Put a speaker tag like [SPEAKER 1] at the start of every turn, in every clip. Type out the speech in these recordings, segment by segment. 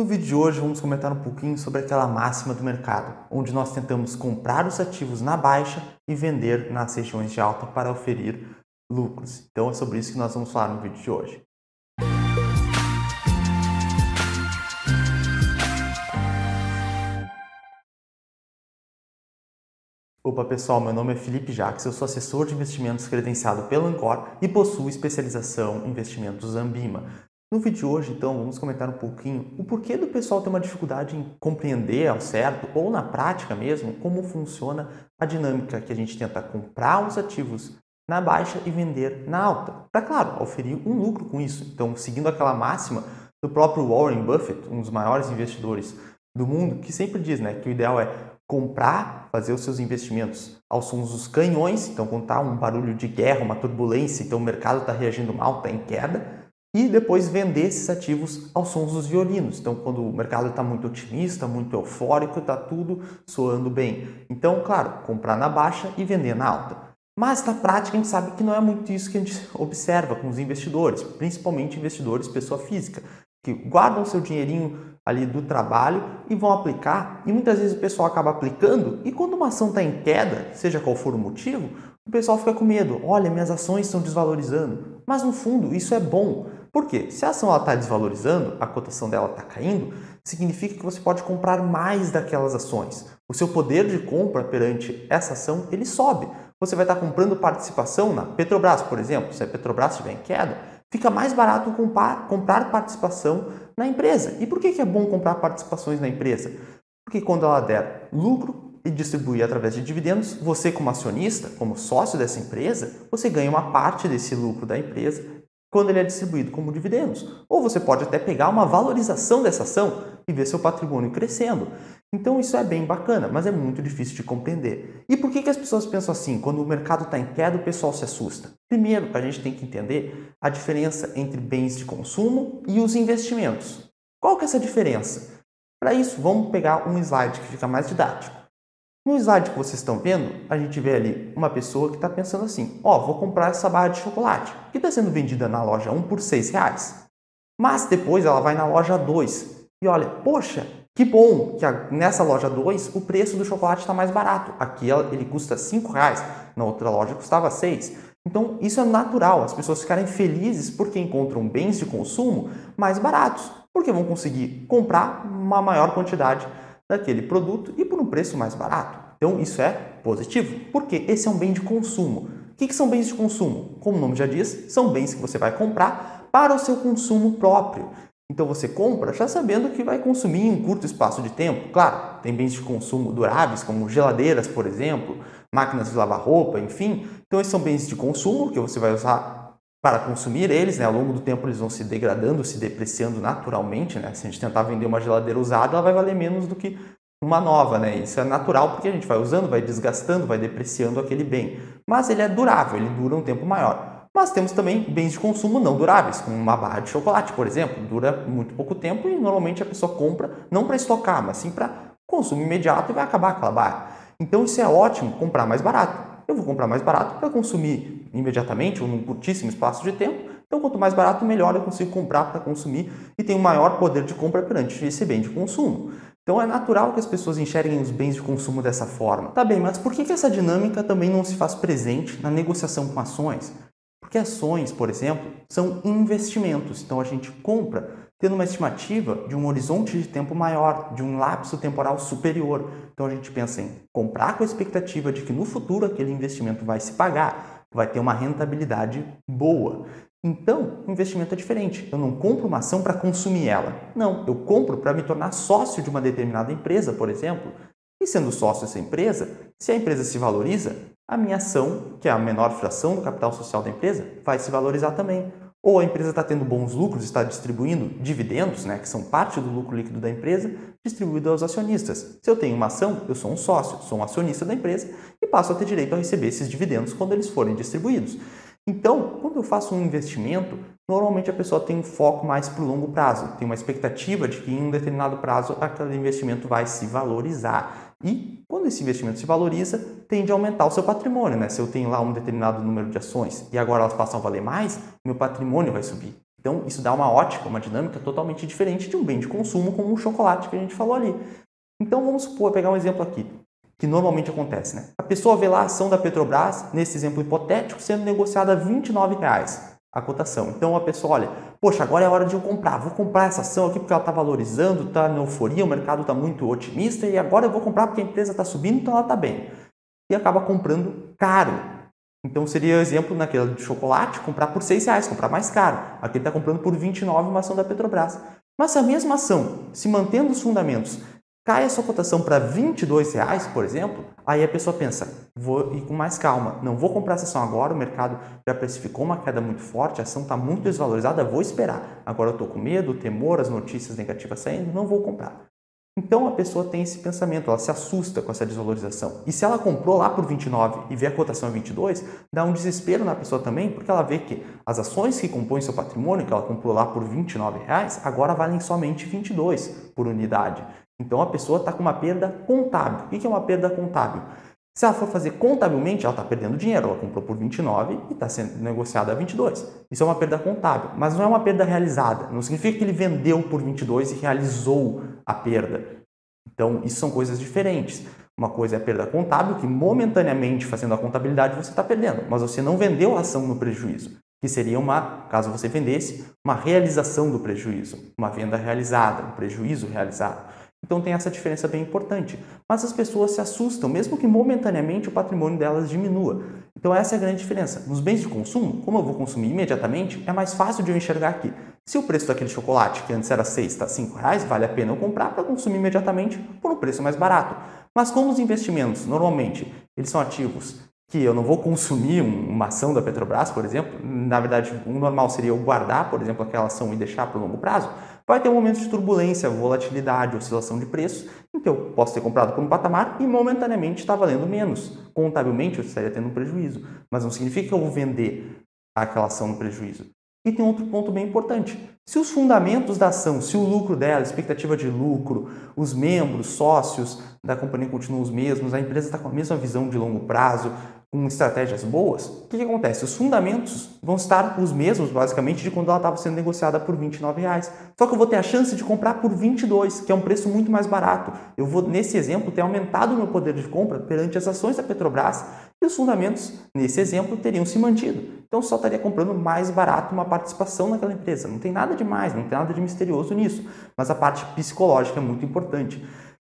[SPEAKER 1] No vídeo de hoje vamos comentar um pouquinho sobre aquela máxima do mercado, onde nós tentamos comprar os ativos na baixa e vender nas regiões de alta para oferir lucros. Então é sobre isso que nós vamos falar no vídeo de hoje. Opa pessoal, meu nome é Felipe Jacques, eu sou assessor de investimentos credenciado pela Ancor e possuo especialização em investimentos Ambima. No vídeo de hoje, então, vamos comentar um pouquinho o porquê do pessoal ter uma dificuldade em compreender ao certo, ou na prática mesmo, como funciona a dinâmica que a gente tenta comprar os ativos na baixa e vender na alta, para, claro, oferir um lucro com isso. Então, seguindo aquela máxima do próprio Warren Buffett, um dos maiores investidores do mundo, que sempre diz, que o ideal é comprar, fazer os seus investimentos aos sons dos canhões, então quando está um barulho de guerra, uma turbulência, então o mercado está reagindo mal, está em queda, e depois vender esses ativos aos sons dos violinos. Então, quando o mercado está muito otimista, muito eufórico, está tudo soando bem. Então, claro, comprar na baixa e vender na alta. Mas, na prática, a gente sabe que não é muito isso que a gente observa com os investidores, principalmente investidores pessoa física, que guardam seu dinheirinho ali do trabalho e vão aplicar. E muitas vezes o pessoal acaba aplicando e quando uma ação está em queda, seja qual for o motivo, o pessoal fica com medo. Olha, minhas ações estão desvalorizando. Mas, no fundo, isso é bom. Por quê? Se a ação está desvalorizando, a cotação dela está caindo, significa que você pode comprar mais daquelas ações. O seu poder de compra perante essa ação, ele sobe. Você vai estar comprando participação na Petrobras, por exemplo. Se a Petrobras estiver em queda, fica mais barato comprar participação na empresa. E por que é bom comprar participações na empresa? Porque quando ela der lucro e distribuir através de dividendos, você como acionista, como sócio dessa empresa, você ganha uma parte desse lucro da empresa quando ele é distribuído como dividendos. Ou você pode até pegar uma valorização dessa ação e ver seu patrimônio crescendo. Então isso é bem bacana, mas é muito difícil de compreender. E por que as pessoas pensam assim? Quando o mercado está em queda, o pessoal se assusta. Primeiro, a gente tem que entender a diferença entre bens de consumo e os investimentos. Qual que é essa diferença? Para isso, vamos pegar um slide que fica mais didático. No slide que vocês estão vendo, a gente vê ali uma pessoa que está pensando assim, vou comprar essa barra de chocolate, que está sendo vendida na loja 1 por R$6. Mas depois ela vai na loja 2 e olha, poxa, que bom que nessa loja 2 o preço do chocolate está mais barato. Aqui ele custa R$5, na outra loja custava R$6. Então isso é natural, as pessoas ficarem felizes porque encontram bens de consumo mais baratos, porque vão conseguir comprar uma maior quantidade daquele produto e por um preço mais barato. Então isso é positivo, porque esse é um bem de consumo. O que são bens de consumo? Como o nome já diz, são bens que você vai comprar para o seu consumo próprio. Então você compra já sabendo que vai consumir em um curto espaço de tempo. Claro, tem bens de consumo duráveis, como geladeiras, por exemplo, máquinas de lavar roupa, enfim. Então esses são bens de consumo que você vai usar para consumir eles, ao longo do tempo eles vão se degradando, se depreciando naturalmente, Se a gente tentar vender uma geladeira usada, ela vai valer menos do que uma nova, Isso é natural porque a gente vai usando, vai desgastando, vai depreciando aquele bem. Mas ele é durável, ele dura um tempo maior. Mas temos também bens de consumo não duráveis, como uma barra de chocolate, por exemplo, dura muito pouco tempo e normalmente a pessoa compra não para estocar, mas sim para consumo imediato e vai acabar aquela barra. Então isso é ótimo, comprar mais barato. Eu vou comprar mais barato para consumir imediatamente ou num curtíssimo espaço de tempo. Então, quanto mais barato, melhor eu consigo comprar para consumir e tenho maior poder de compra perante esse bem de consumo. Então, é natural que as pessoas enxerguem os bens de consumo dessa forma. Tá bem, mas por que essa dinâmica também não se faz presente na negociação com ações? Porque ações, por exemplo, são investimentos. Então, a gente compra tendo uma estimativa de um horizonte de tempo maior, de um lapso temporal superior. Então, a gente pensa em comprar com a expectativa de que no futuro aquele investimento vai se pagar, vai ter uma rentabilidade boa. Então, o investimento é diferente. Eu não compro uma ação para consumir ela. Não, eu compro para me tornar sócio de uma determinada empresa, por exemplo. E sendo sócio dessa empresa, se a empresa se valoriza, a minha ação, que é a menor fração do capital social da empresa, vai se valorizar também. Ou a empresa está tendo bons lucros, está distribuindo dividendos, que são parte do lucro líquido da empresa, distribuído aos acionistas. Se eu tenho uma ação, eu sou um sócio, sou um acionista da empresa e passo a ter direito a receber esses dividendos quando eles forem distribuídos. Então, quando eu faço um investimento, normalmente a pessoa tem um foco mais para o longo prazo, tem uma expectativa de que em um determinado prazo aquele investimento vai se valorizar. E quando esse investimento se valoriza, tende a aumentar o seu patrimônio. Se eu tenho lá um determinado número de ações e agora elas passam a valer mais, meu patrimônio vai subir. Então, isso dá uma ótica, uma dinâmica totalmente diferente de um bem de consumo como um chocolate que a gente falou ali. Então, vamos supor, pegar um exemplo aqui, que normalmente acontece, né? A pessoa vê lá a ação da Petrobras, nesse exemplo hipotético, sendo negociada a R$ 29,00 a cotação. Então, a pessoa olha, poxa, agora é a hora de eu comprar. Vou comprar essa ação aqui porque ela está valorizando, está na euforia, o mercado está muito otimista e agora eu vou comprar porque a empresa está subindo, então ela está bem. E acaba comprando caro. Então, seria o exemplo naquele de chocolate, comprar por R$ 6,00, comprar mais caro. Aqui ele está comprando por R$ 29,00 uma ação da Petrobras. Mas se a mesma ação, se mantendo os fundamentos, cai a sua cotação para R$ 22,00, por exemplo, aí a pessoa pensa, vou ir com mais calma, não vou comprar essa ação agora, o mercado já precificou uma queda muito forte, a ação está muito desvalorizada, vou esperar. Agora eu estou com medo, temor, as notícias negativas saindo, não vou comprar. Então a pessoa tem esse pensamento, ela se assusta com essa desvalorização. E se ela comprou lá por 29 e vê a cotação a 22, dá um desespero na pessoa também, porque ela vê que as ações que compõem seu patrimônio, que ela comprou lá por R$ 29,00, agora valem somente 22 por unidade. Então a pessoa está com uma perda contábil. O que é uma perda contábil? Se ela for fazer contabilmente, ela está perdendo dinheiro. Ela comprou por 29 e está sendo negociada a 22. Isso é uma perda contábil, mas não é uma perda realizada. Não significa que ele vendeu por 22 e realizou a perda. Então, isso são coisas diferentes. Uma coisa é a perda contábil, que momentaneamente, fazendo a contabilidade, você está perdendo, mas você não vendeu a ação no prejuízo, que seria caso você vendesse, uma realização do prejuízo, uma venda realizada, um prejuízo realizado. Então tem essa diferença bem importante. Mas as pessoas se assustam, mesmo que momentaneamente o patrimônio delas diminua. Então essa é a grande diferença. Nos bens de consumo, como eu vou consumir imediatamente, é mais fácil de eu enxergar aqui. Se o preço daquele chocolate, que antes era 6, está R$ 5,00, vale a pena eu comprar para consumir imediatamente por um preço mais barato. Mas como os investimentos, normalmente, eles são ativos que eu não vou consumir uma ação da Petrobras, por exemplo, na verdade, o normal seria eu guardar, por exemplo, aquela ação e deixar para o longo prazo, vai ter um momento de turbulência, volatilidade, oscilação de preços, então eu posso ter comprado por um patamar e momentaneamente está valendo menos. Contabilmente eu estaria tendo um prejuízo, mas não significa que eu vou vender aquela ação no prejuízo. E tem outro ponto bem importante. Se os fundamentos da ação, se o lucro dela, a expectativa de lucro, os membros, sócios da companhia continuam os mesmos, a empresa está com a mesma visão de longo prazo, com estratégias boas, o que acontece? Os fundamentos vão estar os mesmos, basicamente, de quando ela estava sendo negociada por R$ 29,00. Só que eu vou ter a chance de comprar por 22, que é um preço muito mais barato. Eu vou, nesse exemplo, ter aumentado o meu poder de compra perante as ações da Petrobras e os fundamentos, nesse exemplo, teriam se mantido. Então, só estaria comprando mais barato uma participação naquela empresa. Não tem nada de mais, não tem nada de misterioso nisso. Mas a parte psicológica é muito importante.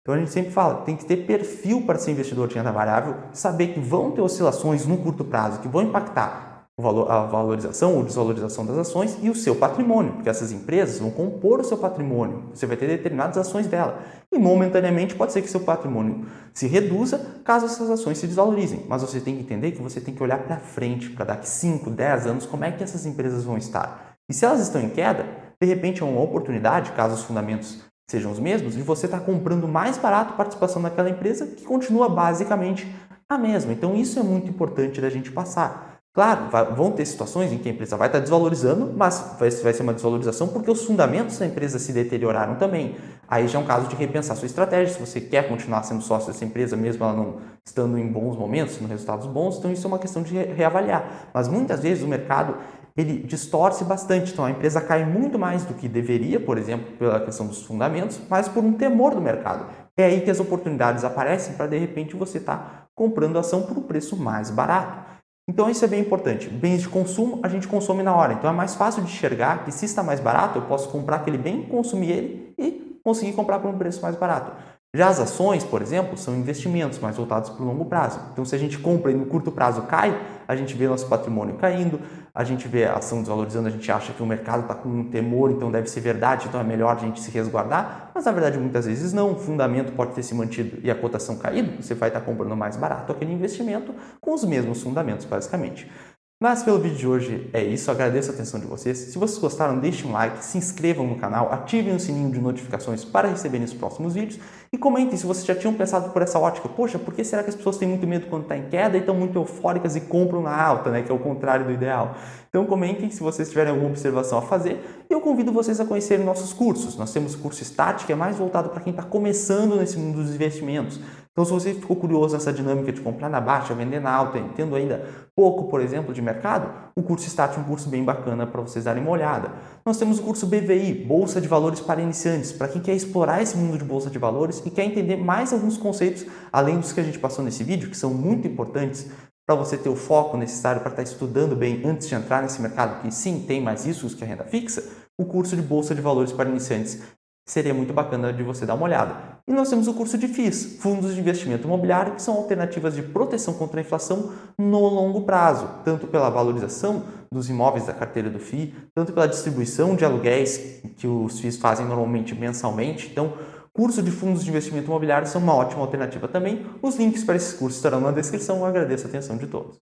[SPEAKER 1] Então a gente sempre fala, tem que ter perfil para ser investidor de renda variável, saber que vão ter oscilações no curto prazo que vão impactar a valorização ou desvalorização das ações e o seu patrimônio, porque essas empresas vão compor o seu patrimônio, você vai ter determinadas ações dela e momentaneamente pode ser que seu patrimônio se reduza caso essas ações se desvalorizem, mas você tem que entender que você tem que olhar para frente, para daqui 5, 10 anos, como é que essas empresas vão estar. E se elas estão em queda, de repente é uma oportunidade, caso os fundamentos sejam os mesmos, de você estar comprando mais barato a participação naquela empresa que continua basicamente a mesma. Então isso é muito importante da gente passar. Claro, vão ter situações em que a empresa vai estar desvalorizando, mas vai ser uma desvalorização porque os fundamentos da empresa se deterioraram também. Aí já é um caso de repensar sua estratégia, se você quer continuar sendo sócio dessa empresa, mesmo ela não estando em bons momentos, em resultados bons, então isso é uma questão de reavaliar. Mas muitas vezes o mercado ele distorce bastante, então a empresa cai muito mais do que deveria, por exemplo, pela questão dos fundamentos, mas por um temor do mercado. É aí que as oportunidades aparecem para de repente você estar comprando a ação por um preço mais barato. Então isso é bem importante. Bens de consumo a gente consome na hora, então é mais fácil de enxergar que se está mais barato eu posso comprar aquele bem, consumir ele e conseguir comprar por um preço mais barato. Já as ações, por exemplo, são investimentos mais voltados para o longo prazo. Então, se a gente compra e no curto prazo cai, a gente vê nosso patrimônio caindo, a gente vê a ação desvalorizando, a gente acha que o mercado está com um temor, então deve ser verdade, então é melhor a gente se resguardar. Mas, na verdade, muitas vezes não. O fundamento pode ter se mantido e a cotação caído, você vai estar comprando mais barato aquele investimento com os mesmos fundamentos, basicamente. Mas pelo vídeo de hoje é isso, agradeço a atenção de vocês. Se vocês gostaram, deixem um like, se inscrevam no canal, ativem o sininho de notificações para receberem os próximos vídeos e comentem se vocês já tinham pensado por essa ótica. Poxa, por que será que as pessoas têm muito medo quando está em queda e estão muito eufóricas e compram na alta, né? Que é o contrário do ideal. Então comentem se vocês tiverem alguma observação a fazer e eu convido vocês a conhecerem nossos cursos. Nós temos o curso Start, que é mais voltado para quem está começando nesse mundo dos investimentos. Então, se você ficou curioso nessa dinâmica de comprar na baixa, vender na alta, entendo ainda pouco, por exemplo, de mercado, o curso Start é um curso bem bacana para vocês darem uma olhada. Nós temos o curso BVI, Bolsa de Valores para Iniciantes, para quem quer explorar esse mundo de Bolsa de Valores e quer entender mais alguns conceitos, além dos que a gente passou nesse vídeo, que são muito importantes para você ter o foco necessário para estar estudando bem antes de entrar nesse mercado, que sim, tem mais riscos que a renda fixa. O curso de Bolsa de Valores para Iniciantes seria muito bacana de você dar uma olhada. E nós temos o curso de FIIs, Fundos de Investimento Imobiliário, que são alternativas de proteção contra a inflação no longo prazo, tanto pela valorização dos imóveis da carteira do FII, tanto pela distribuição de aluguéis que os FIIs fazem normalmente mensalmente. Então, curso de fundos de investimento imobiliário são uma ótima alternativa também. Os links para esses cursos estarão na descrição. Eu agradeço a atenção de todos.